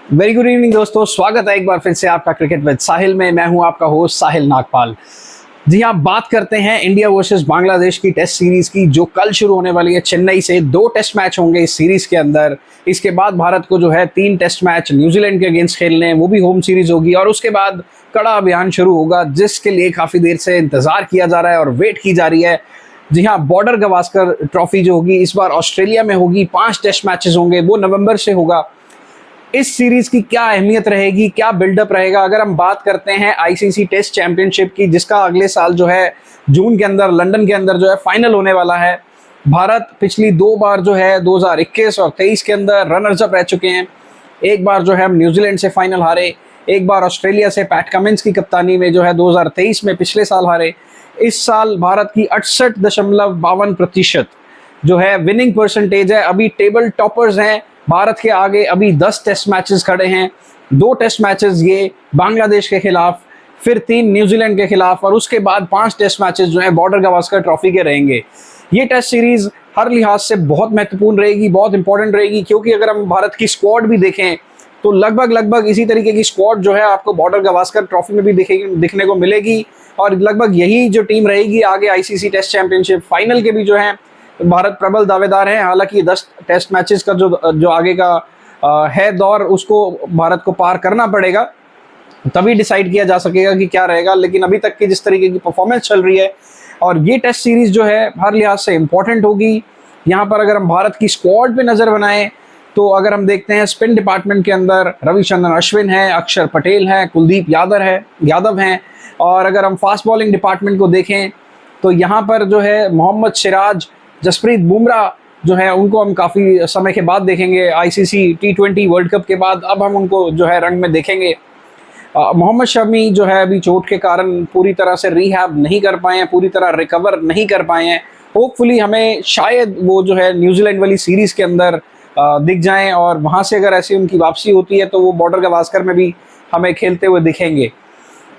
Very good evening दोस्तों, स्वागत है एक बार फिर से आपका क्रिकेट विद साहिल में। मैं हूं आपका होस्ट साहिल नागपाल। जी हाँ, बात करते हैं इंडिया वर्सेस बांग्लादेश की टेस्ट सीरीज की, जो कल शुरू होने वाली है चेन्नई से। 2 टेस्ट मैच होंगे इस सीरीज के अंदर। इसके बाद भारत को जो है 3 टेस्ट मैच न्यूजीलैंड के अगेंस्ट खेलने हैं, वो भी होम सीरीज होगी। और उसके बाद कड़ा अभियान शुरू होगा, जिसके लिए काफी देर से इंतजार किया जा रहा है और वेट की जा रही है। जी हाँ, बॉर्डर गवास्कर ट्रॉफी जो होगी इस बार ऑस्ट्रेलिया में होगी। 5 टेस्ट मैचेस होंगे, वो नवंबर से होगा। इस सीरीज की क्या अहमियत रहेगी, क्या बिल्डअप रहेगा, अगर हम बात करते हैं आईसीसी टेस्ट चैंपियनशिप की, जिसका अगले साल जो है जून के अंदर लंदन के अंदर जो है फाइनल होने वाला है। भारत पिछली 2 बार जो है 2021 और 23 के अंदर रनर्स अप रह चुके हैं। एक बार जो है हम न्यूजीलैंड से फाइनल हारे, एक बार ऑस्ट्रेलिया से पैट कमिंस की कप्तानी में जो है 2023 में पिछले साल हारे। इस साल भारत की 68.52% जो है विनिंग परसेंटेज है। अभी टेबल टॉपर्स हैं, भारत के आगे अभी 10 टेस्ट मैचेस खड़े हैं। 2 टेस्ट मैचेस ये बांग्लादेश के खिलाफ, फिर 3 न्यूजीलैंड के खिलाफ, और उसके बाद 5 टेस्ट मैचेस जो है बॉर्डर गवास्कर ट्रॉफी के रहेंगे। ये टेस्ट सीरीज हर लिहाज से बहुत महत्वपूर्ण रहेगी, बहुत इंपॉर्टेंट रहेगी, क्योंकि अगर हम भारत की स्क्वाड भी देखें तो लगभग इसी तरीके की स्क्वाड जो है आपको बॉर्डर गवास्कर ट्रॉफी में भी दिखने को मिलेगी। और लगभग यही जो टीम रहेगी आगे आईसीसी टेस्ट चैंपियनशिप फाइनल के भी जो है भारत प्रबल दावेदार हैं। हालांकि 10 टेस्ट मैचेस का जो आगे का है दौर, उसको भारत को पार करना पड़ेगा, तभी डिसाइड किया जा सकेगा कि क्या रहेगा। लेकिन अभी तक की जिस तरीके की परफॉर्मेंस चल रही है, और ये टेस्ट सीरीज जो है हर लिहाज से इंपॉर्टेंट होगी। यहाँ पर अगर हम भारत की स्क्वाड पे नजर बनाएं तो अगर हम देखते हैं स्पिन डिपार्टमेंट के अंदर रविचंद्रन अश्विन है, अक्षर पटेल है, कुलदीप यादव हैं। और अगर हम फास्ट बॉलिंग डिपार्टमेंट को देखें तो यहाँ पर जो है मोहम्मद सिराज, जसप्रीत बुमराह जो है, उनको हम काफ़ी समय के बाद देखेंगे। आईसीसी T20 वर्ल्ड कप के बाद अब हम उनको जो है रंग में देखेंगे। मोहम्मद शमी जो है अभी चोट के कारण पूरी तरह से रिहैब नहीं कर पाए हैं, पूरी तरह रिकवर नहीं कर पाए हैं। होपफुली हमें शायद वो जो है न्यूजीलैंड वाली सीरीज़ के अंदर दिख जाएं, और वहाँ से अगर ऐसी उनकी वापसी होती है तो वो बॉर्डर गवास्कर में भी हमें खेलते हुए दिखेंगे।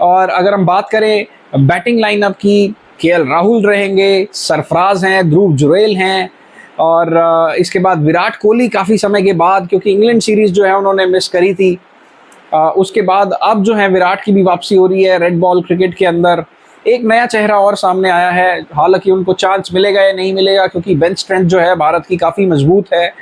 और अगर हम बात करें बैटिंग लाइनअप की, केएल राहुल रहेंगे, सरफराज हैं, ध्रुव जुरैल हैं, और इसके बाद विराट कोहली काफ़ी समय के बाद, क्योंकि इंग्लैंड सीरीज़ जो है उन्होंने मिस करी थी, उसके बाद अब जो है विराट की भी वापसी हो रही है रेड बॉल क्रिकेट के अंदर। एक नया चेहरा और सामने आया है, हालांकि उनको चांस मिलेगा या नहीं मिलेगा, क्योंकि बेंच स्ट्रेंथ जो है भारत की काफ़ी मजबूत है।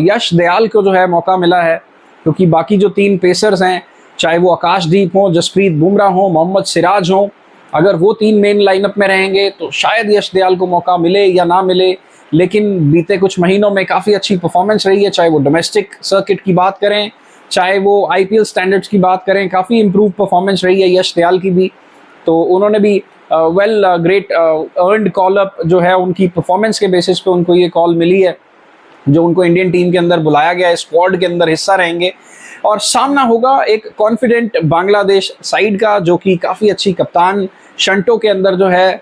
यश दयाल को जो है मौका मिला है, क्योंकि बाकी जो 3 पेसर्स हैं, चाहे वो आकाशदीप हों, जसप्रीत बुमराह हों, मोहम्मद सिराज हों, अगर वो 3 मेन लाइनअप में रहेंगे तो शायद यश दयाल को मौका मिले या ना मिले। लेकिन बीते कुछ महीनों में काफ़ी अच्छी परफॉर्मेंस रही है, चाहे वो डोमेस्टिक सर्किट की बात करें, चाहे वो आईपीएल स्टैंडर्ड्स की बात करें, काफ़ी इंप्रूव परफॉर्मेंस रही है यश दयाल की भी। तो उन्होंने भी ग्रेट अर्नड कॉल अप जो है, उनकी परफॉर्मेंस के बेसिस पे उनको ये कॉल मिली है, जो उनको इंडियन टीम के अंदर बुलाया गया है, स्क्वाड के अंदर हिस्सा रहेंगे। और सामना होगा एक कॉन्फिडेंट बांग्लादेश साइड का, जो कि काफ़ी अच्छी कप्तान शंटो के अंदर जो है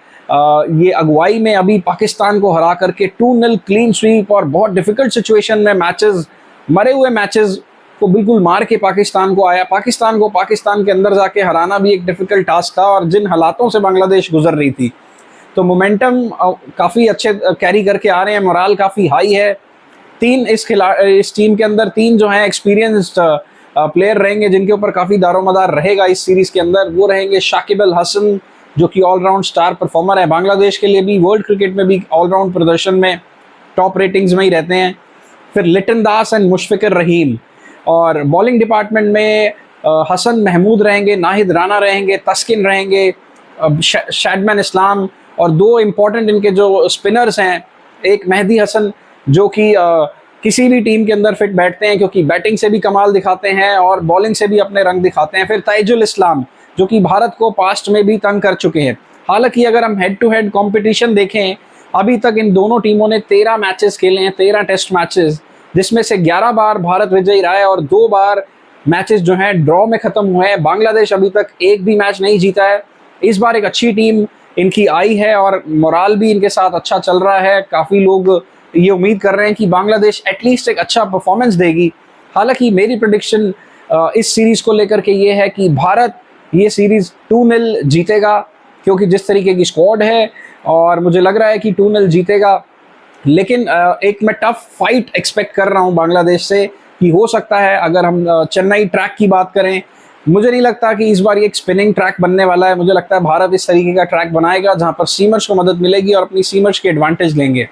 ये अगुवाई में अभी पाकिस्तान को हरा करके 2-0 क्लीन स्वीप, और बहुत डिफिकल्ट सिचुएशन में मैचेस, मरे हुए मैचेस को बिल्कुल मार के पाकिस्तान को आया। पाकिस्तान को पाकिस्तान के अंदर जाके हराना भी एक डिफिकल्ट टास्क था, और जिन हालातों से बांग्लादेश गुजर रही थी, तो मोमेंटम काफ़ी अच्छे कैरी करके आ रहे हैं, मोराल काफ़ी हाई है। 3 इस टीम के अंदर 3 जो हैं एक्सपीरियंस्ड प्लेयर रहेंगे, जिनके ऊपर काफ़ी दारोमदार रहेगा इस सीरीज़ के अंदर। वो रहेंगे शाकिब अल हसन, जो कि ऑलराउंड स्टार परफॉर्मर है, बांग्लादेश के लिए भी, वर्ल्ड क्रिकेट में भी ऑलराउंड प्रदर्शन में टॉप रेटिंग्स में ही रहते हैं। फिर लिटन दास एंड मुशफिकर रहीम। और बॉलिंग डिपार्टमेंट में हसन महमूद रहेंगे, नाहिद राना रहेंगे, तस्किन रहेंगे, शैडमैन इस्लाम, और 2 इम्पॉर्टेंट इनके जो स्पिनर्स हैं, एक मेहदी हसन जो कि किसी भी टीम के अंदर फिट बैठते हैं, क्योंकि बैटिंग से भी कमाल दिखाते हैं और बॉलिंग से भी अपने रंग दिखाते हैं। फिर ताइजुल इस्लाम, जो कि भारत को पास्ट में भी तंग कर चुके हैं। हालांकि अगर हम हेड टू हेड कंपटीशन देखें, अभी तक इन दोनों टीमों ने 13 मैचेस खेले हैं, 13 टेस्ट मैचेस, जिसमें से 11 बार भारत विजयी रहा है और 2 बार मैचेस जो हैं ड्रॉ में ख़त्म हुए हैं। बांग्लादेश अभी तक एक भी मैच नहीं जीता है। इस बार एक अच्छी टीम इनकी आई है, और मोराल भी इनके साथ अच्छा चल रहा है। काफ़ी लोग ये उम्मीद कर रहे हैं कि बांग्लादेश एटलीस्ट एक अच्छा परफॉर्मेंस देगी। हालांकि मेरी प्रेडिक्शन इस सीरीज़ को लेकर के ये है कि भारत ये सीरीज़ 2-0 जीतेगा, क्योंकि जिस तरीके की स्क्वाड है, और मुझे लग रहा है कि 2-0 जीतेगा। लेकिन एक मैं टफ फाइट एक्सपेक्ट कर रहा हूँ बांग्लादेश से, कि हो सकता है, अगर हम चेन्नई ट्रैक की बात करें, मुझे नहीं लगता कि इस बार ये एक स्पिनिंग ट्रैक बनने वाला है। मुझे लगता है भारत इस तरीके का ट्रैक बनाएगा जहां पर सीमर्स को मदद मिलेगी और अपनी सीमर्स के एडवांटेज लेंगे।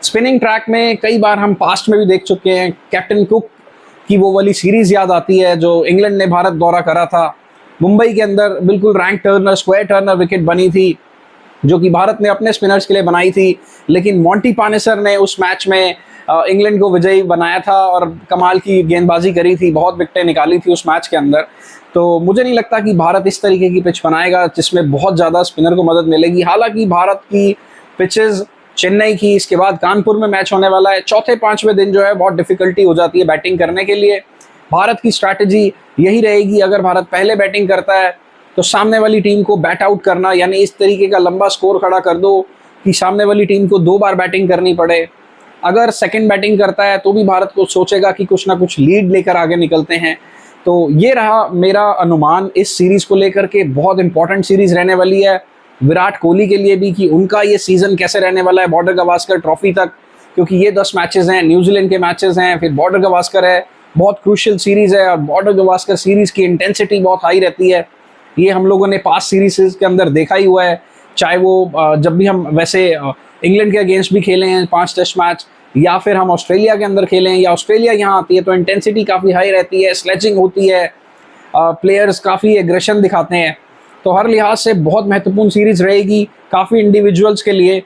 स्पिनिंग ट्रैक में कई बार हम पास्ट में भी देख चुके हैं, कैप्टन कुक की वो वाली सीरीज याद आती है जो इंग्लैंड ने भारत दौरा करा था। मुंबई के अंदर बिल्कुल rank Turner, square Turner wicket बनी थी जो कि भारत ने अपने स्पिनर्स के लिए बनाई थी, लेकिन मॉन्टी पानेसर ने उस मैच में इंग्लैंड को विजयी बनाया था और कमाल की गेंदबाजी करी थी, बहुत विकेटें निकाली थी उस मैच के अंदर। तो मुझे नहीं लगता कि भारत इस तरीके की पिच बनाएगा जिसमें बहुत ज़्यादा स्पिनर को मदद मिलेगी। हालांकि भारत की पिचेस चेन्नई की, इसके बाद कानपुर में मैच होने वाला है, चौथे पांचवें दिन जो है बहुत डिफिकल्टी हो जाती है बैटिंग करने के लिए। भारत की स्ट्रैटेजी यही रहेगी, अगर भारत पहले बैटिंग करता है तो सामने वाली टीम को बैट आउट करना, यानी इस तरीके का लंबा स्कोर खड़ा कर दो कि सामने वाली टीम को 2 बार बैटिंग करनी पड़े। अगर सेकंड बैटिंग करता है तो भी भारत को सोचेगा कि कुछ ना कुछ लीड लेकर आगे निकलते हैं। तो ये रहा मेरा अनुमान इस सीरीज को लेकर के। बहुत इंपॉर्टेंट सीरीज रहने वाली है विराट कोहली के लिए भी कि उनका ये सीजन कैसे रहने वाला है बॉर्डर गवास्कर ट्रॉफी तक, क्योंकि ये 10 मैचेस हैं, न्यूजीलैंड के मैचेस हैं, फिर बॉर्डर गवास्कर है, बहुत क्रूशियल सीरीज है और बॉर्डर गवास्कर सीरीज की इंटेंसिटी बहुत हाई रहती है। ये हम लोगों ने पास्ट सीरीज के अंदर देखा ही हुआ है, चाहे वो जब भी हम वैसे इंग्लैंड के अगेंस्ट भी खेले हैं 5 टेस्ट मैच, या फिर हम ऑस्ट्रेलिया के अंदर खेले हैं या ऑस्ट्रेलिया यहाँ आती है तो इंटेंसिटी काफ़ी हाई रहती है, स्लेजिंग होती है, प्लेयर्स काफ़ी एग्रेशन दिखाते हैं। तो हर लिहाज से बहुत महत्वपूर्ण सीरीज रहेगी काफ़ी इंडिविजुअल्स के लिए।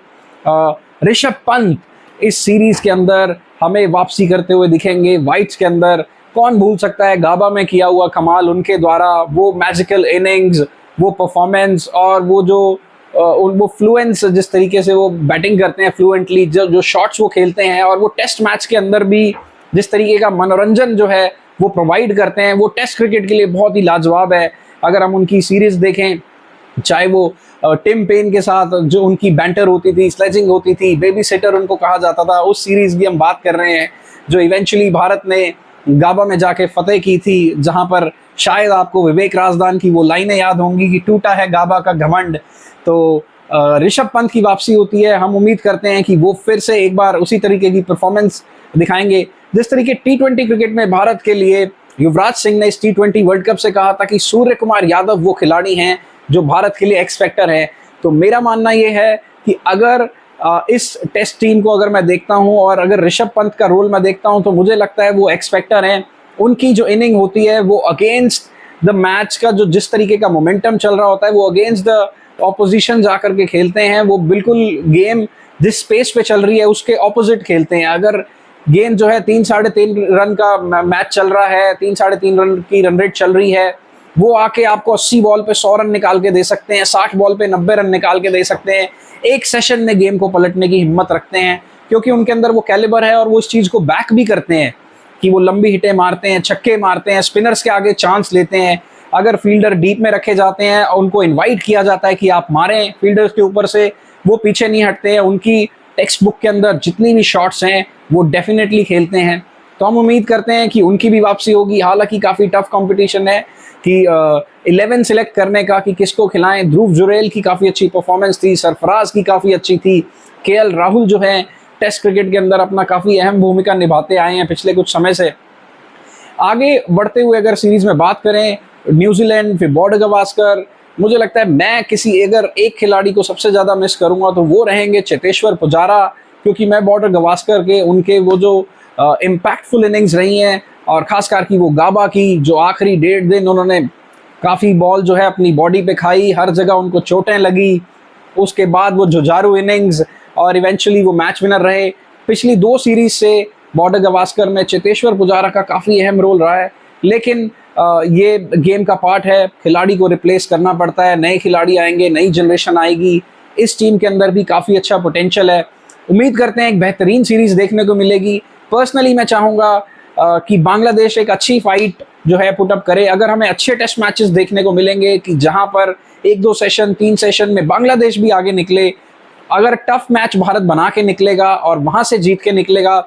ऋषभ पंत इस सीरीज के अंदर हमें वापसी करते हुए दिखेंगे वाइट्स के अंदर। कौन भूल सकता है गाबा में किया हुआ कमाल उनके द्वारा, वो मैजिकल इनिंग्स, वो परफॉर्मेंस और वो फ्लुएंस, जिस तरीके से वो बैटिंग करते हैं फ्लुएंटली, जो शॉट्स वो खेलते हैं, और वो टेस्ट मैच के अंदर भी जिस तरीके का मनोरंजन जो है वो प्रोवाइड करते हैं, वो टेस्ट क्रिकेट के लिए बहुत ही लाजवाब है। अगर हम उनकी सीरीज देखें, चाहे वो टिम पेन के साथ जो उनकी बैंटर होती थी, स्लेजिंग होती थी, बेबी सिटर उनको कहा जाता था, उस सीरीज की हम बात कर रहे हैं जो इवेंचुअली भारत ने गाबा में जाके फतेह की थी, जहां पर शायद आपको विवेक राजदान की वो लाइनें याद होंगी कि टूटा है गाबा का घमंड। तो ऋषभ पंत की वापसी होती है, हम उम्मीद करते हैं कि वो फिर से एक बार उसी तरीके की परफॉर्मेंस दिखाएंगे जिस तरीके T20 क्रिकेट में भारत के लिए युवराज सिंह ने इस T20 वर्ल्ड कप से कहा था कि सूर्य कुमार यादव वो खिलाड़ी हैं जो भारत के लिए एक्स फैक्टर है। तो मेरा मानना ये है कि अगर इस टेस्ट टीम को अगर मैं देखता हूं और अगर ऋषभ पंत का रोल मैं देखता हूं तो मुझे लगता है वो एक्स फैक्टर हैं। उनकी जो इनिंग होती है वो अगेंस्ट द मैच का जो जिस तरीके का मोमेंटम चल रहा होता है वो अगेंस्ट द ऑपोजिशन जाकर के खेलते हैं। वो बिल्कुल गेम जिस स्पेस पे चल रही है उसके ऑपोजिट खेलते हैं। अगर गेंद जो है 3-3.5 रन का मैच चल रहा है, 3-3.5 रन की रन रेट चल रही है, वो आके आपको 80 बॉल पे 100 रन निकाल के दे सकते हैं, 60 बॉल पे 90 रन निकाल के दे सकते हैं, एक सेशन में गेम को पलटने की हिम्मत रखते हैं, क्योंकि उनके अंदर वो कैलिबर है और वो इस चीज़ को बैक भी करते हैं कि वो लंबी हिटें मारते हैं, छक्के मारते हैं, स्पिनर्स के आगे चांस लेते हैं। अगर फील्डर डीप में रखे जाते हैं और उनको इन्वाइट किया जाता है कि आप मारें फील्डर्स के ऊपर से, वो पीछे नहीं हटते हैं। उनकी टेक्स्ट बुक के अंदर जितनी भी शॉट्स हैं वो डेफिनेटली खेलते हैं। तो हम उम्मीद करते हैं कि उनकी भी वापसी होगी। हालांकि काफ़ी टफ कंपटीशन है कि 11 सिलेक्ट करने का कि किसको खिलाएं। ध्रुव जुरेल की काफ़ी अच्छी परफॉर्मेंस थी, सरफराज की काफ़ी अच्छी थी, KL राहुल जो है टेस्ट क्रिकेट के अंदर अपना काफ़ी अहम भूमिका निभाते आए हैं पिछले कुछ समय से। आगे बढ़ते हुए अगर सीरीज में बात करें, न्यूजीलैंड फिर बॉर्डर गवास्कर, मुझे लगता है मैं किसी अगर एक खिलाड़ी को सबसे ज़्यादा मिस करूंगा तो वो रहेंगे चेतेश्वर पुजारा, क्योंकि मैं बॉर्डर गवास्कर के उनके वो जो इम्पैक्टफुल इनिंग्स रही हैं और ख़ासकर की वो गाबा की जो आखिरी 1.5 दिन उन्होंने काफ़ी बॉल जो है अपनी बॉडी पे खाई, हर जगह उनको चोटें लगी, उसके बाद वो जुझारू इनिंग्स और इवेंचुअली वो मैच विनर रहे। पिछली 2 सीरीज से बॉर्डर गवास्कर में चेतेश्वर पुजारा का काफ़ी अहम रोल रहा है, लेकिन ये गेम का पार्ट है, खिलाड़ी को रिप्लेस करना पड़ता है, नए खिलाड़ी आएंगे, नई जनरेशन आएगी। इस टीम के अंदर भी काफ़ी अच्छा पोटेंशियल है। उम्मीद करते हैं एक बेहतरीन सीरीज देखने को मिलेगी। पर्सनली मैं चाहूँगा कि बांग्लादेश एक अच्छी फाइट जो है पुटअप करे। अगर हमें अच्छे टेस्ट मैचेस देखने को मिलेंगे कि जहाँ पर 1-2 सेशन 3 सेशन में बांग्लादेश भी आगे निकले, अगर टफ मैच भारत बना के निकलेगा और वहाँ से जीत के निकलेगा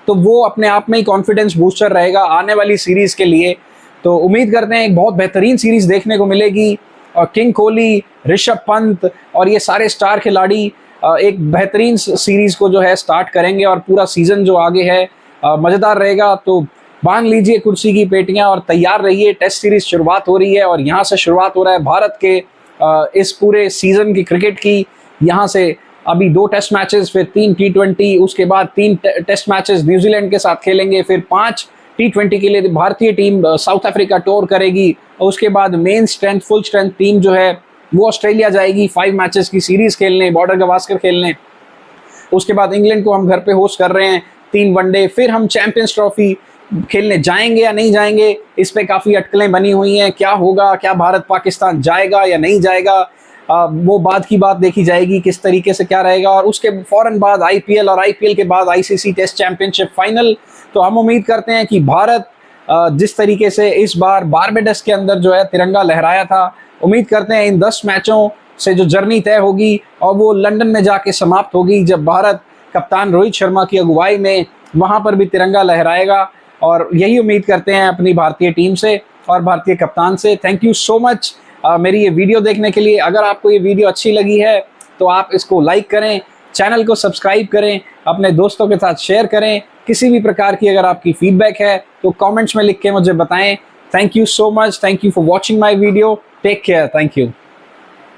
तो वो अपने आप में ही कॉन्फिडेंस बूस्टर रहेगा आने वाली सीरीज़ के लिए। तो उम्मीद करते हैं एक बहुत बेहतरीन सीरीज़ देखने को मिलेगी और किंग कोहली, ऋषभ पंत और ये सारे स्टार खिलाड़ी एक बेहतरीन सीरीज़ को जो है स्टार्ट करेंगे और पूरा सीज़न जो आगे है मज़ेदार रहेगा। तो बांध लीजिए कुर्सी की पेटियां और तैयार रहिए। टेस्ट सीरीज शुरुआत हो रही है और यहाँ से शुरुआत हो रहा है भारत के इस पूरे सीजन की क्रिकेट की। यहाँ से अभी 2 टेस्ट मैचेस, फिर 3 T20, उसके बाद 3 टेस्ट मैचेस न्यूजीलैंड के साथ खेलेंगे, फिर 5 T20 के लिए भारतीय टीम साउथ अफ्रीका टूर करेगी। और उसके बाद main strength, full strength team जो है वो ऑस्ट्रेलिया जाएगी 5 मैचेस की सीरीज खेलने, बॉर्डर गवास्कर खेलने। उसके बाद इंग्लैंड को हम घर पे होस्ट कर रहे हैं 3 वनडे। फिर हम चैंपियंस ट्रॉफी खेलने जाएंगे या नहीं जाएंगे, इस पे काफ़ी अटकलें बनी हुई हैं। क्या होगा, क्या भारत पाकिस्तान जाएगा या नहीं जाएगा, वो बाद की बात देखी जाएगी किस तरीके से क्या रहेगा। और उसके फ़ौरन बाद आईपीएल और आईपीएल के बाद आईसीसी टेस्ट चैंपियनशिप फाइनल। तो हम उम्मीद करते हैं कि भारत जिस तरीके से इस बार बारबेडस के अंदर जो है तिरंगा लहराया था, उम्मीद करते हैं इन 10 मैचों से जो जर्नी तय होगी और वो लंदन में जाके समाप्त होगी, जब भारत कप्तान रोहित शर्मा की अगुवाई में वहाँ पर भी तिरंगा लहराएगा। और यही उम्मीद करते हैं अपनी भारतीय टीम से और भारतीय कप्तान से। थैंक यू सो मच मेरी ये वीडियो देखने के लिए। अगर आपको ये वीडियो अच्छी लगी है तो आप इसको लाइक करें, चैनल को सब्सक्राइब करें, अपने दोस्तों के साथ शेयर करें। किसी भी प्रकार की अगर आपकी फीडबैक है तो कमेंट्स में लिख के मुझे बताएं। Thank you so much, thank you for watching my video, take care, thank you.